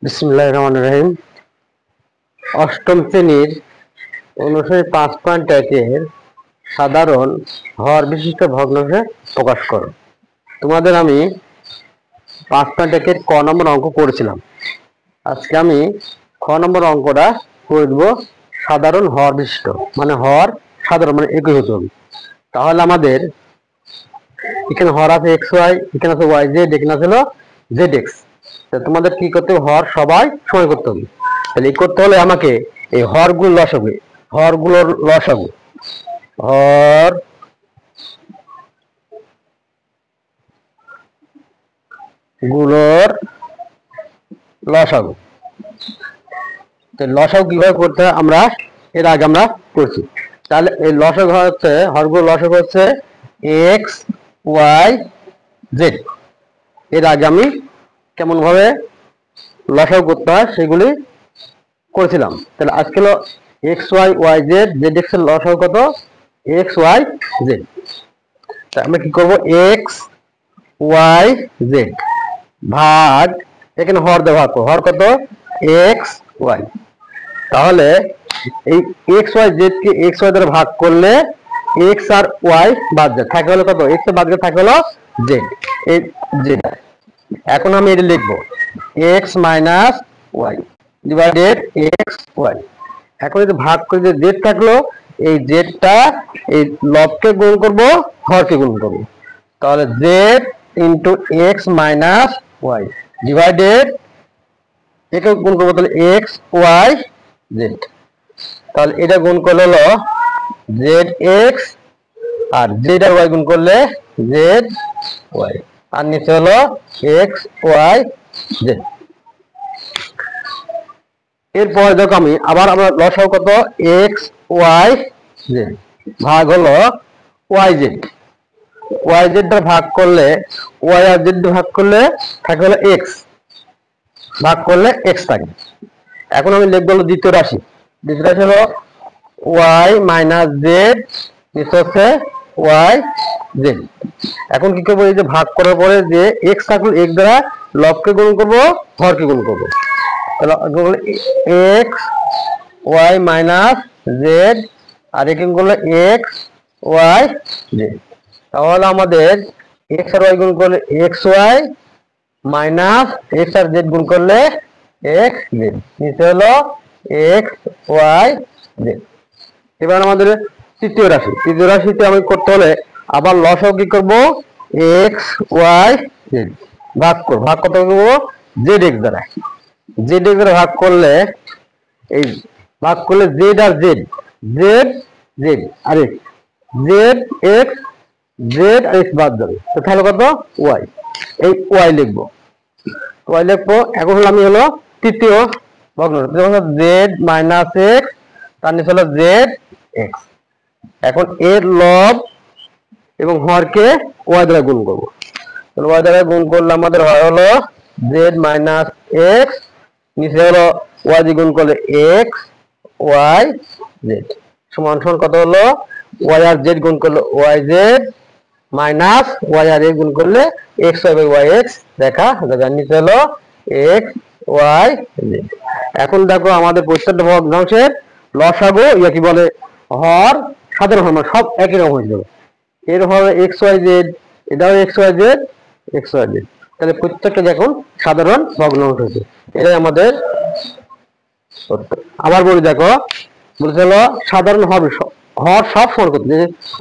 বিসমিল্লাহির রহমানির রহিম। অষ্টম শ্রেণীর অনুসারী 5.1 এর সাধারণ হর বিশিষ্ট ভগ্নাংশে প্রকাশ করো। তোমাদের আমি 5.1 এর ক নম্বর অঙ্ক করেছিলাম। আজকে আমি খ নম্বর অঙ্কটা করব সাধারণ হর বিশিষ্ট, মানে হর সাধারণ মানে একই হতে হবে। তাহলে আমাদের এখানে হর আছে এক্স ওয়াই, এখানে আছে ওয়াই জেড, এখানে আছে জেড এক্স। তোমাদের কি করতে হবে? হর সবাই সময় করতে হবে। তাহলে এই করতে হলে আমাকে এই হরগুলোর লসাগু, হরগুলোর লসাগু, হর গুলোর লসাগু, লসাগু কিভাবে করতে হয় আমরা এর আগে আমরা করছি। তাহলে এই লসাগু হচ্ছে, হরগুলোর লসাগু হচ্ছে এক্স ওয়াই জেড। এর আগে আমি কেমন ভাবে লসাগু করতে হয় সেগুলি করেছিলাম। তাহলে আজকে হলো x y y Z, z x এর লসাগু কত? X Y z. আমরা কি করব? এক্স ওয়াই জেড ভাগ, এখানে হর দিয়ে ভাগ করব, হর কত? X y. তাহলে এই এক্স ওয়াই জেড কে এক্স ওয়াই দ্বারা ভাগ করলে এক্স আর ওয়াই বাদ যায়, থাকে হলো কত? এক্স বাদ গিয়ে থাকে হলো জেড। এই জেড এখন আমি এটা লিখবো x minus y divided x y. এখন যদি ভাগ করে যে জেড থাকলো, এই জেডটা এই লবকে গুণ করব, হরকে গুণ করব। তাহলে z into x minus y divided একে গুণ করবো, তাহলে এক্স ওয়াই জেড। তাহলে এটা গুণ করলে হলো জেড এক্স, আর জেড আর ওয়াই গুণ করলে জেড ওয়াই, আর নিচে হলো এক্স ওয়াই জেড। এরপর দেখো আমি আবার আমরা লসাগু কত? এক্স ওয়াই জেড ভাগ হলো ওয়াই জেড। ওয়াই জেড ভাগ করলে, ওয়াই আর জেড ভাগ করলে থাকে হলো এক্স, ভাগ করলে এক্স থাকে। এখন আমি লিখবো হলো দ্বিতীয় রাশি। দ্বিতীয় রাশি হলো ওয়াই মাইনাস জেড, নিচে হচ্ছে ওয়াই জেড। এখন কি করবো? এই যে ভাগ করার পরে যে এক্স থাকলো, এক্স দ্বারা লবকে গুণ করবো, হরকে গুণ করবো। এক্স ওয়াই মাইনাস জেড, আর এখানে করলে এক্স ওয়াই জেড। তাহলে আমাদের এক্স আর ওয়াই গুণ করলে এক্স ওয়াই মাইনাস এক্স আর জেড গুণ করলে এক্স জেড, নিচে হলো এক্স ওয়াই জেড। এবার আমাদের তৃতীয় রাশি, তৃতীয় রাশিতে আমি করতে হলে আবার লসাগু কি করবো? এক্স ওয়াই জেড ভাগ করবো, ভাগ কত করবো? জেড এক্স দ্বারা। জেড এক্স দ্বারা ভাগ করলে, এই ভাগ করলে জেড আর জেড, জেড জেড আর এক্স, জেড এক্স, জেড আর এক্স বাদ যাবে, তাহলে কত? ওয়াই। এই ওয়াই লিখবো, ওয়াই লিখবো। এখন হলো আমি হলো তৃতীয় ভগ্নাংশ, জেড মাইনাস এক্স, তার নিচে হলো জেড এক্স। এখন এর লব এবং হরকে ওয়াই দ্বারা গুণ করবো। ওয়াই দ্বারা গুণ করলে আমাদের হয় হলো জেড মাইনাস এক্স, নিচে হলো ওয়াই দিয়ে গুণ করলে এক্স ওয়াই জেড সমান সমান কত হলো? ওয়াই আর জেড গুণ করলে ওয়াই জেড মাইনাস ওয়াই আর এক্স গুণ করলে x y by y x দেখা যাবে, নিচে হলো এক্স ওয়াই জেড। এখন দেখো আমাদের প্রত্যেকটা ভগ্নাংশের লসাগু ইয়া কি বলে হর সাধারণ হর, মানে সব একই রকম হয়ে যাবে। এর হবে এক্স ওয়াই জেড, এটাও x Y z, x Y z. তাহলে প্রত্যেকটা দেখুন সাধারণ ভগ্নাংশ হচ্ছে, এটাই আমাদের। আবার বলি দেখো, বলতে হলো সাধারণ হর, হর সব সমান করতে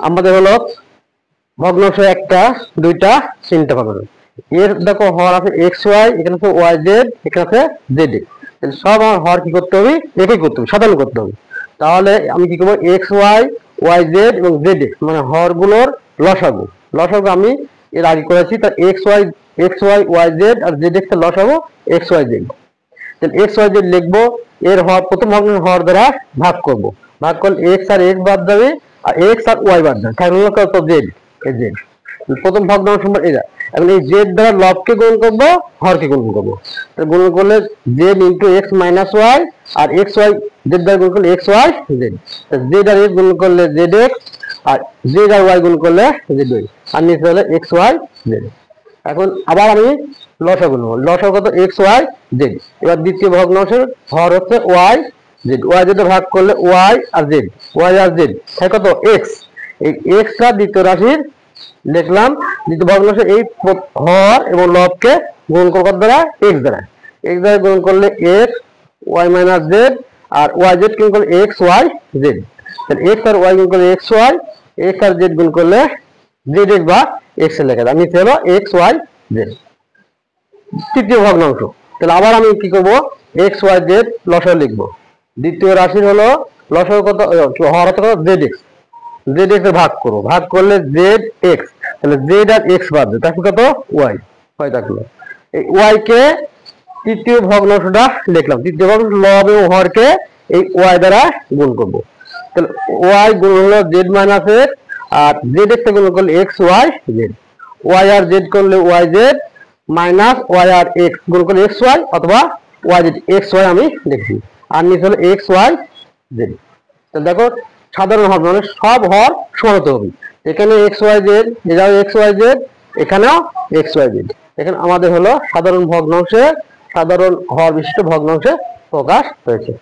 আমাদের হলো ভগ্নাংশ একটা, দুইটা, তিনটা ভগ্নাংশ। এর দেখো হর আছে এক্স ওয়াই, এখানে আছে ওয়াই জেড, এখানে আছে জেড এক্স। সব আমার হর কি করতে হবে? একই করতে হবে, সাধারণ করতে হবে। তাহলে আমি কি করবো? এক্স ওয়াই ওয়াই জেড এবং জেড এক্স মানে হরগুলোর লসাগু, লসাগু আমি এর আগে করেছি। তার এক্স ওয়াই ওয়াই জেড আর জেড এক্স এর লসাগু এক্স ওয়াই জেড। তাহলে এক্স ওয়াই জেড লিখবো, এর হর প্রথম ভগ্নাংশ হর দ্বারা ভাগ করব, ভাগ করলে এক্স আর এক্স বাদ যাবে, আর এক্স আর ওয়াই বাদ যাবে, থাকলে কত? জেড। এই জেড প্রথম ভগ্নাংশ এটা। এখন এই জেড দ্বারা লবকে গুণ করবো, হরকে গুণ করবো। গুণ করলে Z into x minus Y, আর এক্স ওয়াই জেড দ্বারা গুণ করলে এক্স ওয়াই জেড। জেড আর এক্স গুণ করলে জেড এক্স, আর জেড আর ওয়াই গুণ করলে জেড ওয়াই, আর নিচে হলে এক্স ওয়াই জেড। এখন আবার আমি লসাগু নেব, লসাগু কত? X Y z. এবার দ্বিতীয় ভগ্নাংশের হর হচ্ছে ওয়াই জেড, ওয়াই জেড ভাগ করলে ওয়াই আর জেড, ওয়াই আর জেড তাই কত এক্স। এই এক্সটা দ্বিতীয় রাশির লিখলাম, দ্বিতীয় ভগ্নাংশের এই হর এবং লবকে গুণ করব দ্বারা এক্স দ্বারা, এক্স দ্বারা গুণ করলে এক্স ওয়াই মাইনাস জেড, আর ওয়াই জেড গুণ করলে এক্স ওয়াই জেড। তাহলে এক্স আর ওয়াই গুণ করলে এক্স ওয়াই, এক্স আর জেড গুণ করলে জেড এক্স বা এক্স এর লেখা যায়, আমি হলো এক্স ওয়াই জেড তৃতীয় ভগ্নাংশ। তাহলে আবার আমি কি করব, এক্স ওয়াই জেড লসাগু লিখবো। দ্বিতীয় রাশির হলো লসাগু কত, হর কত জেড এক্স, জেড এক্স ভাগ করবো, ভাগ করলে জেড এক্স, তাহলে জেড আর এক্স বাদ দেয় তাকে কত ওয়াই হয় থাকলো। এই ওয়াই কে তৃতীয় ভগ্নাংশটা লিখলাম, তৃতীয় ভগ্নাংশ লব এবং হরকে এই ওয়াই দ্বারা গুণ করব। তাহলে ওয়াই গুণ হলো জেড মাইনাস এক্স, আর জেড এক্স গুণ করলে এক্স ওয়াই জেড, ওয়াই আর জেড করলে ওয়াই জেড মাইনাস ওয়াই আর এক্স গুণ করলে এক্স ওয়াই, অথবা ওয়াই জেড এক্স ওয়াই আমি লিখছি, আর নিচে হলো এক্স ওয়াই জেড। তাহলে দেখো সাধারণ হর মানে সব হর সমান হতে হবে, এখানে এক্স ওয়াই জেড, এটাও এক্স ওয়াই জেড, এখানেও এক্স ওয়াই জেড। এখানে আমাদের হলো সাধারণ ভগ্নাংশে, সাধারণ হর বিশিষ্ট ভগ্নাংশে প্রকাশ হয়েছে।